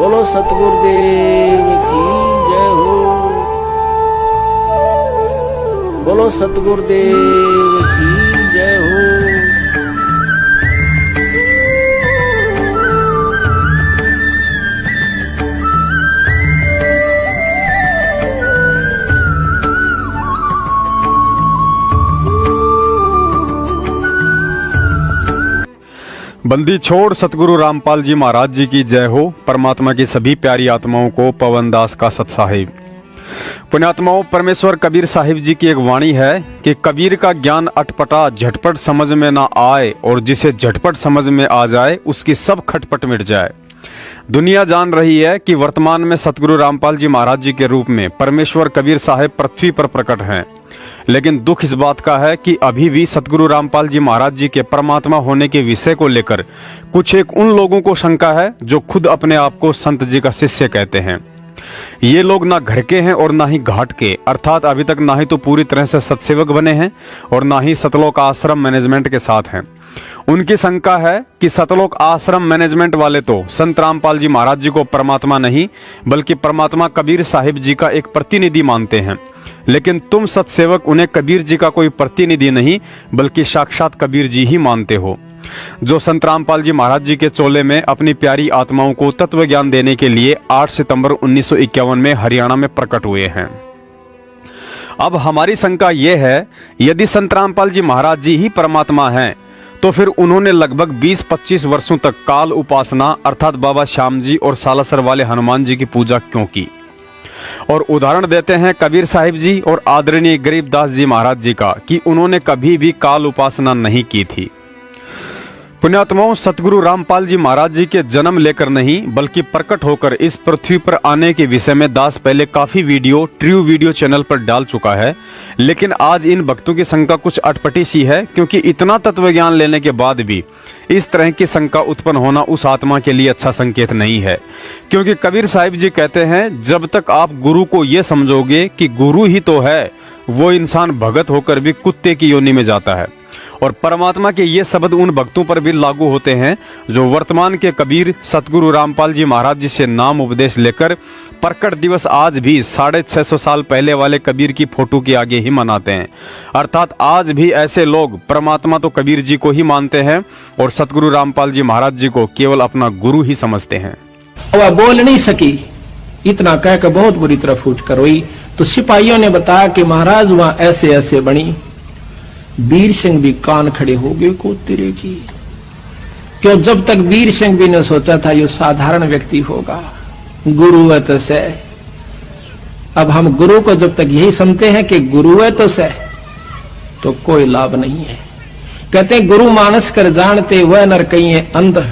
बोलो सतगुरुदेव की जय हो। बोलो सतगुरुदेव की जय हो। बंदी छोड़ सतगुरु रामपाल जी महाराज जी की जय हो। परमात्मा की सभी प्यारी आत्माओं को पवन दास का सत साहिब। पुण्यात्माओं, परमेश्वर कबीर साहिब जी की एक वाणी है कि कबीर का ज्ञान अटपटा झटपट समझ में ना आए, और जिसे झटपट समझ में आ जाए उसकी सब खटपट मिट जाए। दुनिया जान रही है कि वर्तमान में सतगुरु रामपाल जी महाराज जी के रूप में परमेश्वर कबीर साहिब पृथ्वी पर प्रकट हैं, लेकिन दुख इस बात का है कि अभी भी सतगुरु रामपाल जी महाराज जी के परमात्मा होने के विषय को लेकर कुछ एक उन लोगों को शंका है जो खुद अपने आप को संत जी का शिष्य कहते हैं। ये लोग ना घर के हैं और ना ही घाट के, अर्थात अभी तक ना ही तो पूरी तरह से सत्सेवक बने हैं और ना ही सतलोक आश्रम मैनेजमेंट के साथ हैं। उनकी शंका है कि सतलोक आश्रम मैनेजमेंट वाले तो संत रामपाल जी महाराज जी को परमात्मा नहीं बल्कि परमात्मा कबीर साहिब जी का एक प्रतिनिधि मानते हैं, लेकिन तुम सत्सेवक उन्हें कबीर जी का कोई प्रतिनिधि नहीं बल्कि साक्षात कबीर जी ही मानते हो, जो संत रामपाल जी महाराज जी के चोले में अपनी प्यारी आत्माओं को तत्व ज्ञान देने के लिए 8 सितंबर 1951 में हरियाणा में प्रकट हुए हैं। अब हमारी शंका यह है, यदि संत रामपाल जी महाराज जी ही परमात्मा हैं तो फिर उन्होंने लगभग 20-25 वर्षों तक काल उपासना अर्थात बाबा श्याम जी और सालासर वाले हनुमान जी की पूजा क्यों की। और उदाहरण देते हैं कबीर साहिब जी और आदरणीय गरीबदास जी महाराज जी का कि उन्होंने कभी भी काल उपासना नहीं की थी। पुण्यात्माओं, सतगुरु रामपाल जी महाराज जी के जन्म लेकर नहीं बल्कि प्रकट होकर इस पृथ्वी पर आने के विषय में दास पहले काफी वीडियो ट्रू वीडियो चैनल पर डाल चुका है, लेकिन आज इन भक्तों की शंका कुछ अटपटी सी है, क्योंकि इतना तत्व ज्ञान लेने के बाद भी इस तरह की शंका उत्पन्न होना उस आत्मा के लिए अच्छा संकेत नहीं है। क्योंकि कबीर साहिब जी कहते हैं, जब तक आप गुरु को ये समझोगे कि गुरु ही तो है, वो इंसान भगत होकर भी कुत्ते की योनि में जाता है। और परमात्मा के ये शब्द उन भक्तों पर भी लागू होते हैं जो वर्तमान के कबीर सतगुरु रामपाल जी महाराज जी से नाम उपदेश लेकर प्रकट दिवस आज भी 650 साल पहले वाले कबीर की फोटो के आगे ही मनाते हैं। अर्थात आज भी ऐसे लोग परमात्मा तो कबीर जी को ही मानते हैं और सतगुरु रामपाल जी महाराज जी को केवल अपना गुरु ही समझते हैं। वह बोल नहीं सकी, इतना कहकर बहुत बुरी तरह फूट कर रोई। तो सिपाहियों ने बताया कि महाराज वहां ऐसे ऐसे बनी। वीर सिंह भी कान खड़े हो गए को तेरे की, क्यों जब तक वीर सिंह भी ने सोचा था ये साधारण व्यक्ति होगा, गुरु है तो से। अब हम गुरु को जब तक यही समझते हैं कि गुरु है तो से, तो कोई लाभ नहीं है। कहते हैं गुरु मानस कर जानते वह नर कहीं अंध,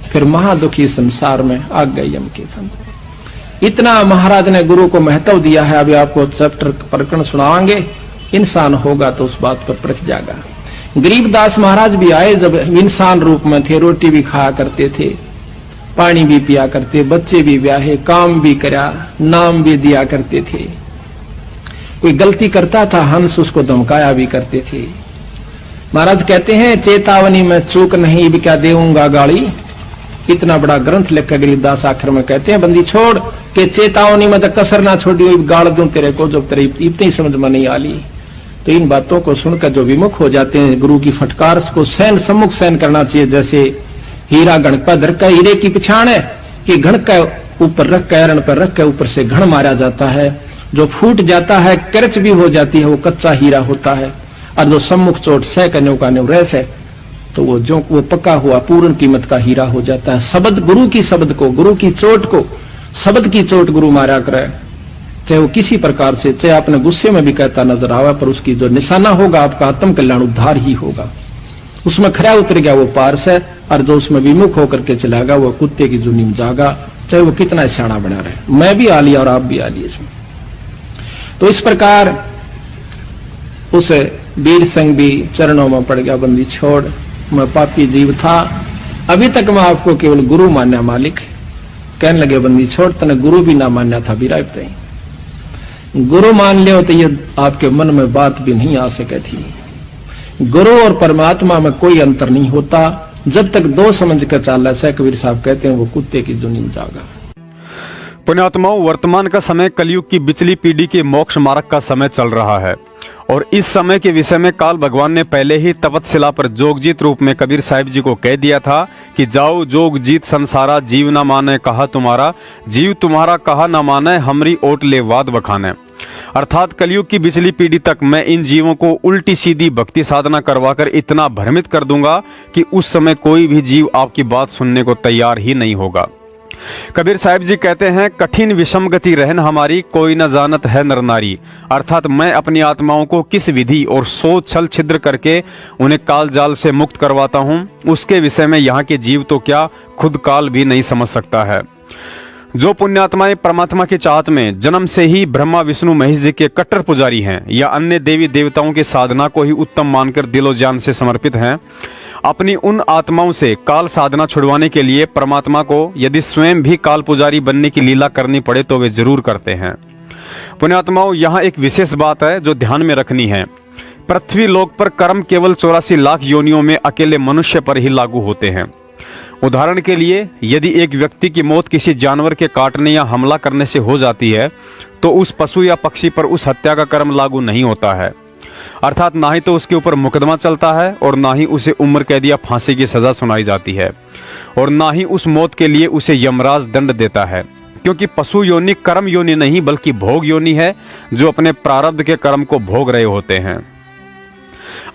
फिर महादुखी संसार में आ गए यम के फंद। इतना महाराज ने गुरु को महत्व दिया है। अभी आपको चैप्टर प्रकरण सुनाएंगे, इंसान होगा तो उस बात पर परख जाएगा। गरीबदास महाराज भी आए, जब इंसान रूप में थे, रोटी भी खाया करते थे, पानी भी पिया करते, बच्चे भी ब्याहे, काम भी करा, नाम भी दिया करते थे। कोई गलती करता था हंस उसको धमकाया भी करते थे। महाराज कहते हैं चेतावनी में चूक नहीं भी क्या देऊंगा गाली। इतना बड़ा ग्रंथ लिखकर गरीबदास आखिर में कहते हैं, बंदी छोड़ के चेतावनी में तो कसर ना छोड़ी, गाड़ दूं तेरे को जब तेरे इतनी समझ में नहीं आली। तो इन बातों को सुनकर जो विमुख हो जाते हैं, गुरु की फटकार को सहन सम्मुख सहन करना चाहिए। जैसे हीरा घण पर धर का हीरे की पिछाड़ है कि घण का ऊपर रख कर एरण पर रख कर ऊपर से घण मारा जाता है। जो फूट जाता है, करच भी हो जाती है, वो कच्चा हीरा होता है। और जो सम्मुख चोट सह का न्यू का न्यू रह से, तो वो पक्का हुआ पूर्ण कीमत का हीरा हो जाता है। शब्द गुरु की शब्द को, गुरु की चोट को, शब्द की चोट गुरु मारा करे, चाहे वो किसी प्रकार से, चाहे अपने गुस्से में भी कहता नजर आवा, पर उसकी जो निशाना होगा आपका आत्म कल्याण उद्धार ही होगा। उसमें खरा उतर गया वो पारस है, और जो उसमें विमुख होकर के चलागा वो कुत्ते की जुनी में जागा, चाहे वो कितना सियाना बना रहे। मैं भी आ लिया और आप भी आ लिए इसमें। तो इस प्रकार उस वीर सिंह भी चरणों में पड़ गया, बंदी छोड़, मैं पापी जीव था, अभी तक मैं आपको केवल गुरु मान्या मालिक। कहने लगे बंदी छोड़, तने गुरु भी ना मान्या था बिरायब तई, गुरु मान लियो तो ये आपके मन में बात भी नहीं आ सके थी। गुरु और परमात्मा में कोई अंतर नहीं होता, जब तक दो समझ कर चाल। कबीर साहब कहते हैं वो कुत्ते की जुनी में जागा। पुण्यात्माओं, वर्तमान का समय कलयुग की बिचली पीढ़ी के मोक्ष मार्ग का समय चल रहा है और इस समय के विषय में काल भगवान ने पहले ही तपतशिला पर जोगजीत रूप में कबीर साहिब जी को कह दिया था कि जाओ जोगजीत संसारा, जीव न माने कहा तुम्हारा, जीव तुम्हारा कहा न माने, हमरी ओट ले वाद बखाने। अर्थात कलयुग की बिचली पीढ़ी तक मैं इन जीवों को उल्टी सीधी भक्ति साधना करवाकर इतना भ्रमित कर दूंगा कि उस समय कोई भी जीव आपकी बात सुनने को तैयार ही नहीं होगा। कबीर साहिब जी कहते हैं, कठिन विषम गति रहन हमारी, कोई न जानत है नर नारी। अर्थात मैं अपनी आत्माओं को किस विधि और सोच छल छिद्र करके उन्हें काल जाल से मुक्त करवाता हूं, उसके विषय में यहाँ के जीव तो क्या खुद काल भी नहीं समझ सकता है। जो पुण्यात्माएं परमात्मा की चाहत में जन्म से ही ब्रह्मा विष्णु महेश जी के कट्टर पुजारी हैं या अन्य देवी देवताओं की साधना को ही उत्तम मानकर दिलो जान से समर्पित हैं, अपनी उन आत्माओं से काल साधना छुड़वाने के लिए परमात्मा को यदि स्वयं भी काल पुजारी बनने की लीला करनी पड़े तो वे जरूर करते हैं। पुण्यात्माओं, यहाँ एक विशेष बात है जो ध्यान में रखनी है। पृथ्वी लोक पर कर्म केवल 84 लाख योनियों में अकेले मनुष्य पर ही लागू होते हैं। उदाहरण के लिए, यदि एक व्यक्ति की मौत किसी जानवर के काटने या हमला करने से हो जाती है तो उस पशु या पक्षी पर उस हत्या का कर्म लागू नहीं होता है। अर्थात ना ही तो उसके ऊपर मुकदमा चलता है और ना ही उसे उम्र कैद या फांसी की सजा सुनाई जाती है और ना ही उस मौत के लिए उसे यमराज दंड देता है, क्योंकि पशु योनि कर्म योनि नहीं बल्कि भोग योनि है जो अपने प्रारब्ध के कर्म को भोग रहे होते हैं।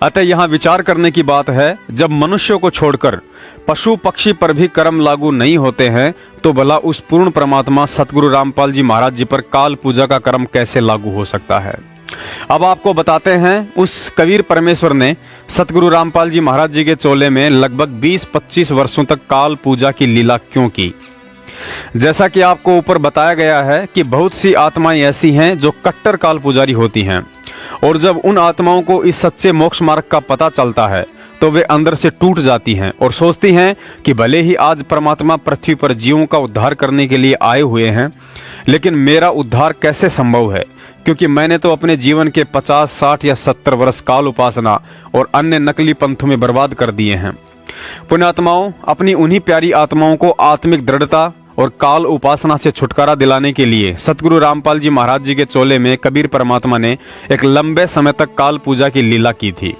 अतः यहाँ विचार करने की बात है, जब मनुष्यों को छोड़कर पशु पक्षी पर भी कर्म लागू नहीं होते हैं तो भला उस पूर्ण परमात्मा सतगुरु रामपाल जी महाराज जी पर काल पूजा का कर्म कैसे लागू हो सकता है। अब आपको बताते हैं उस कबीर परमेश्वर ने सतगुरु रामपाल जी महाराज जी के चोले में लगभग 20-25 वर्षों तक काल पूजा की लीला क्यों की। जैसा कि आपको ऊपर बताया गया है कि बहुत सी आत्माएं ऐसी हैं जो कट्टर काल पुजारी होती हैं और जब उन आत्माओं को इस सच्चे मोक्ष मार्ग का पता चलता है तो वे अंदर से टूट जाती हैं और सोचती हैं कि भले ही आज परमात्मा पृथ्वी पर जीवों का उद्धार करने के लिए आए हुए हैं, लेकिन मेरा उद्धार कैसे संभव है, क्योंकि मैंने तो अपने जीवन के 50, 60 या 70 वर्ष काल उपासना और अन्य नकली पंथों में बर्बाद कर दिए हैं। पुण्यात्माओं, अपनी उन्हीं प्यारी आत्माओं को आत्मिक दृढ़ता और काल उपासना से छुटकारा दिलाने के लिए सतगुरु रामपाल जी महाराज जी के चोले में कबीर परमात्मा ने एक लंबे समय तक काल पूजा की लीला की थी।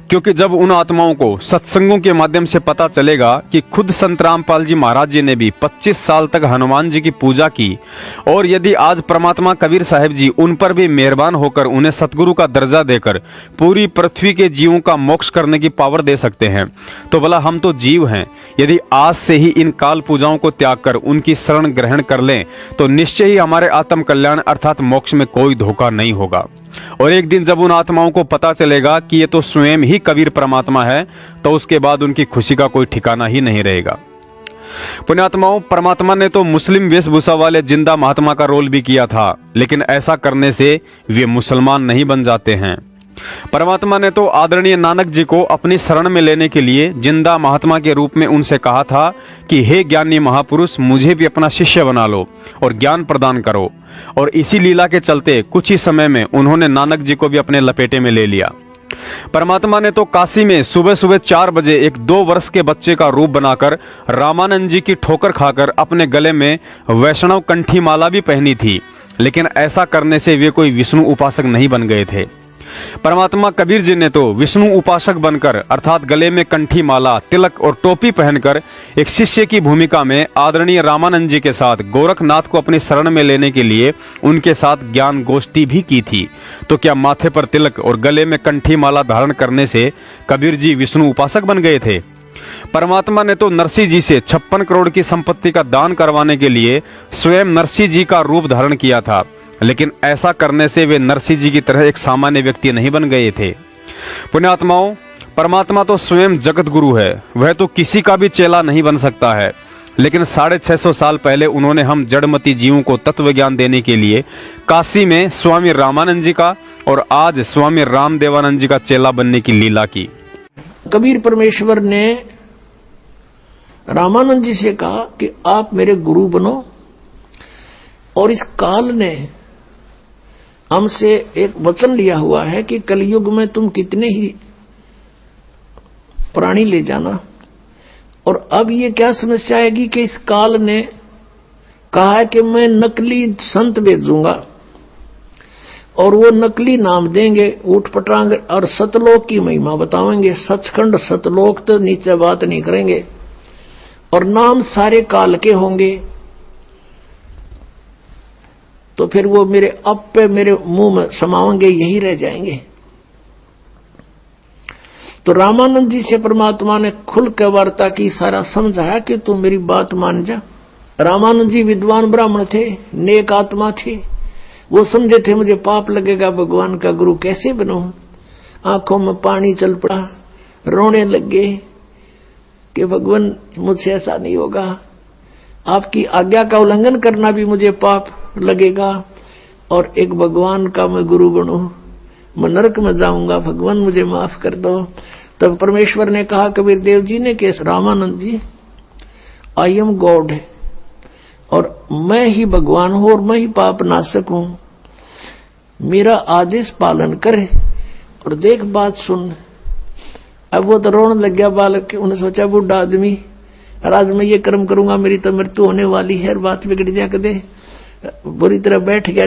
क्योंकि जब उन आत्माओं को सत्संगों के माध्यम से पता चलेगा कि खुद संत रामपाल जी महाराज जी ने भी 25 साल तक हनुमान जी की पूजा की और यदि आज परमात्मा कबीर साहिब जी उन पर भी मेहरबान होकर उन्हें सतगुरु का दर्जा देकर पूरी पृथ्वी के जीवों का मोक्ष करने की पावर दे सकते हैं, तो भला हम तो जीव हैं, यदि आज से ही इन काल पूजाओं को त्याग कर उनकी शरण ग्रहण कर लें तो निश्चय ही हमारे आत्म कल्याण अर्थात मोक्ष में कोई धोखा नहीं होगा। और एक दिन जब उन आत्माओं को पता चलेगा कि ये तो स्वयं ही कबीर परमात्मा है तो उसके बाद उनकी खुशी का कोई ठिकाना ही नहीं रहेगा। पुण्यात्माओं, परमात्मा ने तो मुस्लिम वेशभूषा वाले जिंदा महात्मा का रोल भी किया था, लेकिन ऐसा करने से वे मुसलमान नहीं बन जाते हैं। परमात्मा ने तो आदरणीय नानक जी को अपनी शरण में लेने के लिए जिंदा महात्मा के रूप में उनसे कहा था कि हे ज्ञानी महापुरुष, मुझे भी अपना शिष्य बना लो और ज्ञान प्रदान करो। और इसी लीला के चलते कुछ ही समय में उन्होंने नानक जी को भी अपने लपेटे में ले लिया। परमात्मा ने तो काशी में सुबह सुबह 4 बजे एक 2 वर्ष के बच्चे का रूप बनाकर रामानंद जी की ठोकर खाकर अपने गले में वैष्णव कंठी माला भी पहनी थी, लेकिन ऐसा करने से वे कोई विष्णु उपासक नहीं बन गए थे। परमात्मा कबीर जी ने तो विष्णु उपासक बनकर अर्थात गले में कंठी माला, तिलक और टोपी पहनकर एक शिष्य की भूमिका में आदरणीय रामानंद जी के साथ गोरखनाथ को अपनी शरण में लेने के लिए उनके साथ ज्ञान गोष्ठी भी की थी। तो क्या माथे पर तिलक और गले में कंठी माला धारण करने से कबीर जी विष्णु उपासक बन गए थे? परमात्मा ने तो नरसिंह जी से 56 करोड़ की संपत्ति का दान करवाने के लिए स्वयं नरसिंह जी का रूप धारण किया था, लेकिन ऐसा करने से वे नरसिंह जी की तरह एक सामान्य व्यक्ति नहीं बन गए थे। पुण्यात्माओं, परमात्मा तो स्वयं जगत गुरु है, वह तो किसी का भी चेला नहीं बन सकता है, लेकिन 650 साल पहले उन्होंने हम जड़मती जीवों को तत्व ज्ञान देने के लिए काशी में स्वामी रामानंद जी का और आज स्वामी रामदेवानंद जी का चेला बनने की लीला की। कबीर परमेश्वर ने रामानंद जी से कहा कि आप मेरे गुरु बनो, और इस काल ने हमसे एक वचन लिया हुआ है कि कलयुग में तुम कितने ही प्राणी ले जाना। और अब ये क्या समस्या आएगी कि इस काल ने कहा है कि मैं नकली संत भेजूंगा और वो नकली नाम देंगे ऊट पटांग और सतलोक की महिमा बताएंगे। सचखंड सतलोक तो नीचे बात नहीं करेंगे और नाम सारे काल के होंगे। तो फिर वो मेरे अब पे मेरे मुंह में समाओगे, यही रह जाएंगे। तो रामानंद जी से परमात्मा ने खुल के वार्ता की, सारा समझाया कि तू मेरी बात मान जा। रामानंद जी विद्वान ब्राह्मण थे, नेक आत्मा थे। वो समझे थे मुझे पाप लगेगा, भगवान का गुरु कैसे बनूं। आंखों में पानी चल पड़ा, रोने लगे कि भगवान मुझसे ऐसा नहीं होगा, आपकी आज्ञा का उल्लंघन करना भी मुझे पाप लगेगा और एक भगवान का मैं गुरु बनूं, मैं नरक में जाऊंगा, भगवान मुझे माफ कर दो। तब परमेश्वर ने कहा कबीर देव जी ने कि रामानंद जी, आई एम गॉड और मैं ही भगवान हूं और मैं ही पाप नाशक हूं, मेरा आदेश पालन करे और देख बात सुन। अब वो तो रोने लग गया बालक, उन्हें सोचा बूढ़ा आदमी, आज मैं ये कर्म करूंगा मेरी तो मृत्यु होने वाली है, बात बिगड़ जा कदे। बुरी तरह बैठ गया,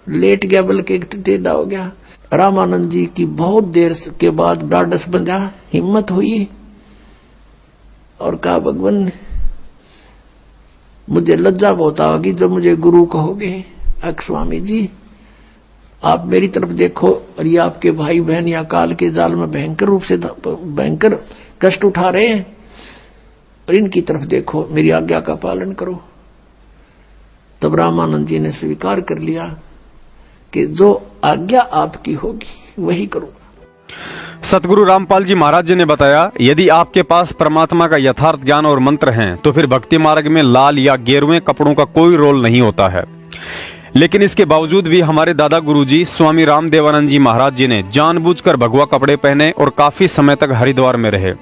लेट गया, बल्कि टेढ़ा हो गया। रामानंद जी की बहुत देर के बाद डाढ़स बंधा, हिम्मत हुई और कहा भगवान मुझे लज्जा बहुत होगी जब मुझे गुरु कहोगे। स्वामी जी आप मेरी तरफ देखो और ये आपके भाई बहन या काल के जाल में भयंकर रूप से भयंकर कष्ट उठा रहे हैं और इनकी तरफ देखो, मेरी आज्ञा का पालन करो। तब रामानंद जी ने स्वीकार कर लिया कि जो आज्ञा आपकी होगी वही करूंगा। सतगुरु रामपाल जी महाराज जी ने बताया, यदि आपके पास परमात्मा का यथार्थ ज्ञान और मंत्र हैं, तो फिर भक्ति मार्ग में लाल या गेरुए कपड़ों का कोई रोल नहीं होता है। लेकिन इसके बावजूद भी हमारे दादा गुरुजी स्वामी रामदेवानंद जी महाराज जी ने जानबूझकर भगवा कपड़े पहने और काफी समय तक हरिद्वार में रहे।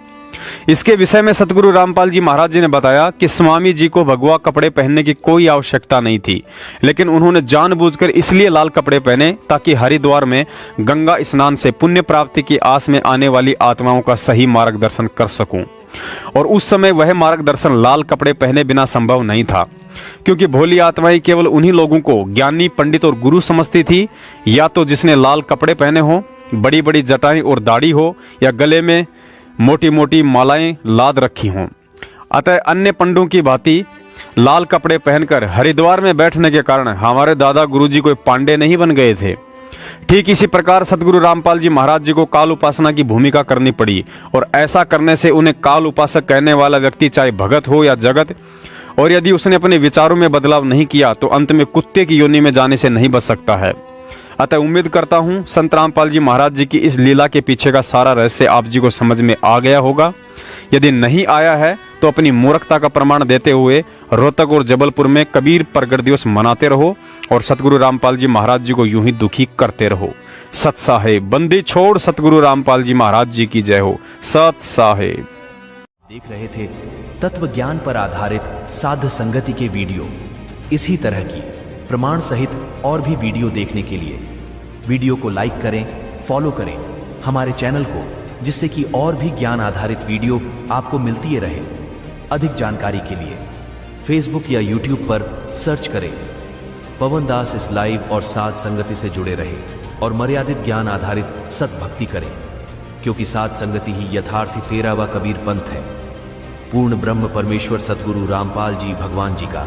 इसके विषय में सतगुरु रामपाल जी महाराज जी ने बताया कि स्वामी जी को भगवा कपड़े पहनने की कोई आवश्यकता नहीं थी, लेकिन उन्होंने जानबूझकर इसलिए लाल कपड़े पहने ताकि हरिद्वार में गंगा स्नान से पुण्य प्राप्ति की आस में आने वाली आत्माओं का सही मार्गदर्शन कर सकूं। और उस समय वह मार्गदर्शन लाल कपड़े पहने बिना संभव नहीं था, क्योंकि भोली आत्माएं केवल उन्हीं लोगों को ज्ञानी पंडित और गुरु समझती थी, या तो जिसने लाल कपड़े पहने हो, बड़ी बड़ी जटाएं और दाढ़ी हो, या गले में मोटी मोटी मालाएं लाद रखी हों। अतः अन्य पंडों की भांति लाल कपड़े पहनकर हरिद्वार में बैठने के कारण हमारे दादा गुरुजी कोई पांडे नहीं बन गए थे। ठीक इसी प्रकार सतगुरु रामपाल जी महाराज जी को काल उपासना की भूमिका करनी पड़ी, और ऐसा करने से उन्हें काल उपासक कहने वाला व्यक्ति चाहे भगत हो या जगत, और यदि उसने अपने विचारों में बदलाव नहीं किया तो अंत में कुत्ते की योनि में जाने से नहीं बच सकता है। अतः उम्मीद करता हूं संत रामपाल जी महाराज जी की इस लीला के पीछे का सारा रहस्य आप जी को समझ में आ गया होगा। यदि नहीं आया है तो अपनी मूर्खता का प्रमाण देते हुए रोहतक और जबलपुर में कबीर प्रगट दिवस मनाते रहो और सतगुरु रामपाल जी महाराज जी को यूं ही दुखी करते रहो। सत साहेब, बंदी छोड़ सतगुरु रामपाल जी महाराज जी की जय हो। सत साहेब। देख रहे थे तत्व ज्ञान पर आधारित साध संगति के वीडियो। इसी तरह की प्रमाण सहित और भी वीडियो देखने के लिए वीडियो को लाइक करें, फॉलो करें हमारे चैनल को, जिससे कि और भी ज्ञान आधारित वीडियो आपको मिलती रहे। अधिक जानकारी के लिए फेसबुक या यूट्यूब पर सर्च करें पवन दास इस लाइव और साध संगति से जुड़े रहे और मर्यादित ज्ञान आधारित सतभक्ति करें, क्योंकि साध संगति ही यथार्थी 13वां कबीर पंथ है। पूर्ण ब्रह्म परमेश्वर सतगुरु रामपाल जी भगवान जी का